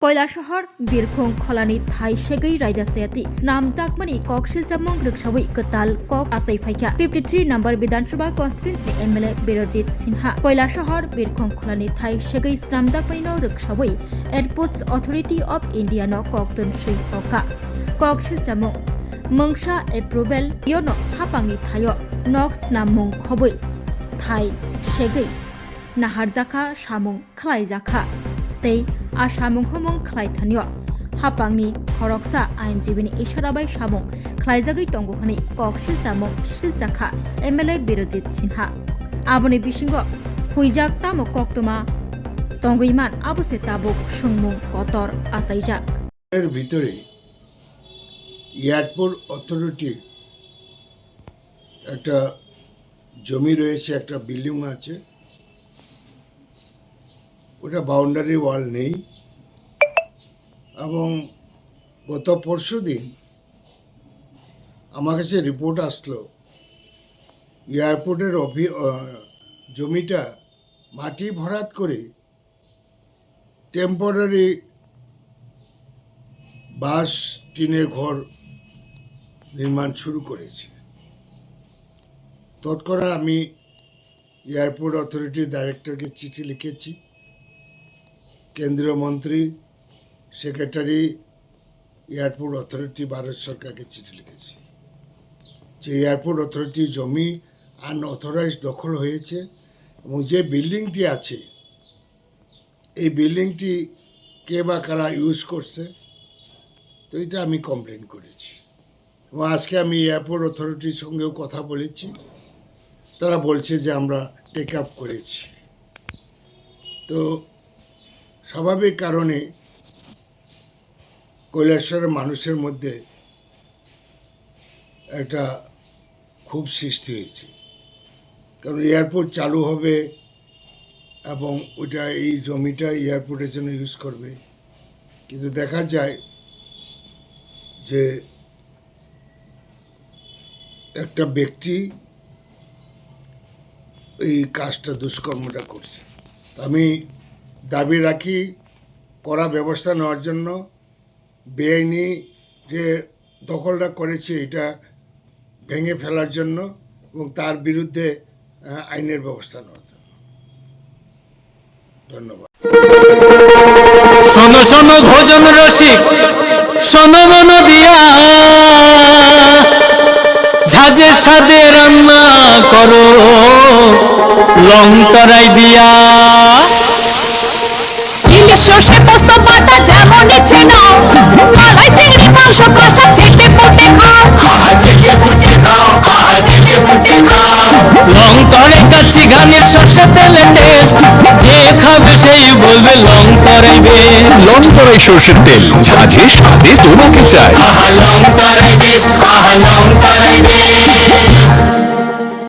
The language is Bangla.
কৈলাসহর বিরখং খলানি থাই সেগৈ রাইদাসেয়াতি স্নামজাকমানি কক শিলচামং রুকসাবৈ কতাল কক আসাই ফাইকা 53 number Vidhan Sabha constituency MLA Birajit Sinha Kailashahar বিরখং খলানি থাই সেগৈ স্নামজাকমানি নো রুকসাবৈ এয়ারপোর্টস অথরিটি অফ ইন্ডিয়া নো ককতন সুই হকা কক শিলচামং মংসা এপ্রুভেল ইয়নো হাপাংনি থায় নক স্নামমং খবৈ থাই সেগৈ নাহারজাখা সামং খালাইজাখা tei asamung homong khlaithanio hapangni horoksa ainjibini isharabai samung khlaijagoi tongo hani kok silchamung silchakha MLA Birojit Sinha aboni bisingo huijak tamo koktoma tongoiman abose tabuk sungmung kotor asaijak এর ভিতরে এয়ারপোর্ট অথরিটি একটা জমি রয়েছে, একটা বিল্ডিং আছে, ওটা বাউন্ডারি ওয়াল নেই। এবং গত পরশু দিন আমার কাছে রিপোর্ট আসলো এয়ারপোর্টের জমিটা মাটি ভরাট করে টেম্পোরারি বাঁশ টিনের ঘর নির্মাণ শুরু করেছে। তৎক্ষণাৎ আমি এয়ারপোর্ট অথরিটির ডাইরেক্টরকে চিঠি লিখেছি, কেন্দ্রীয় মন্ত্রী, সেক্রেটারি, এয়ারপোর্ট অথরিটি ভারত সরকারকে চিঠি লিখেছি যে এয়ারপোর্ট অথরিটি জমি আনঅথরাইজ দখল হয়েছে এবং যে বিল্ডিংটি আছে এই বিল্ডিংটি কে বা কারা ইউজ করছে, তো এটা আমি কমপ্লেন করেছি। এবং আজকে আমি এয়ারপোর্ট অথরিটির সঙ্গেও কথা বলেছি, তারা বলছে যে আমরা টেক আপ করেছি। তো স্বাভাবিক কারণে কৈলাসহরের মানুষের মধ্যে একটা খুব সৃষ্টি হয়েছে, কারণ এয়ারপোর্ট চালু হবে এবং ওইটা এই জমিটা এয়ারপোর্টের জন্য ইউজ করবে, কিন্তু দেখা যায় যে একটা ব্যক্তি এই কাজটা দুষ্কর্মটা করছে। আমি দাবি রাখি কড়া ব্যবস্থা নেওয়ার জন্য, বেআইনি যে দখলটা করেছে এটা ভেঙে ফেলার জন্য এবং তার বিরুদ্ধে আইনের ব্যবস্থা নেওয়ার জন্য। ধন্যবাদ। শোনো শোনো ভোজন রসিক, শোনো মন দিয়া, ঝাঁঝের সাদে রান্না করো লং তরাই দিয়া। ইলিশ সর্ষে পোস্ত বাটা যেমন ইচ্ছে নাও, মালাই চিংড়ি মাংস কষা চেটে পুটে খাও, চেটে পুটে খাও, চেটে পুটে খাও। লং তরে কাচ্চি ঘানির সর্ষে তেলে টেস্ট, যে খাবে সেই বলবে লং তরাই বেশ। লং তরাই সর্ষের তেল, ঝাঁঝে স্বাদে তোমাকে চাই। লং তরাই বেশ, লং তরাই বেশ।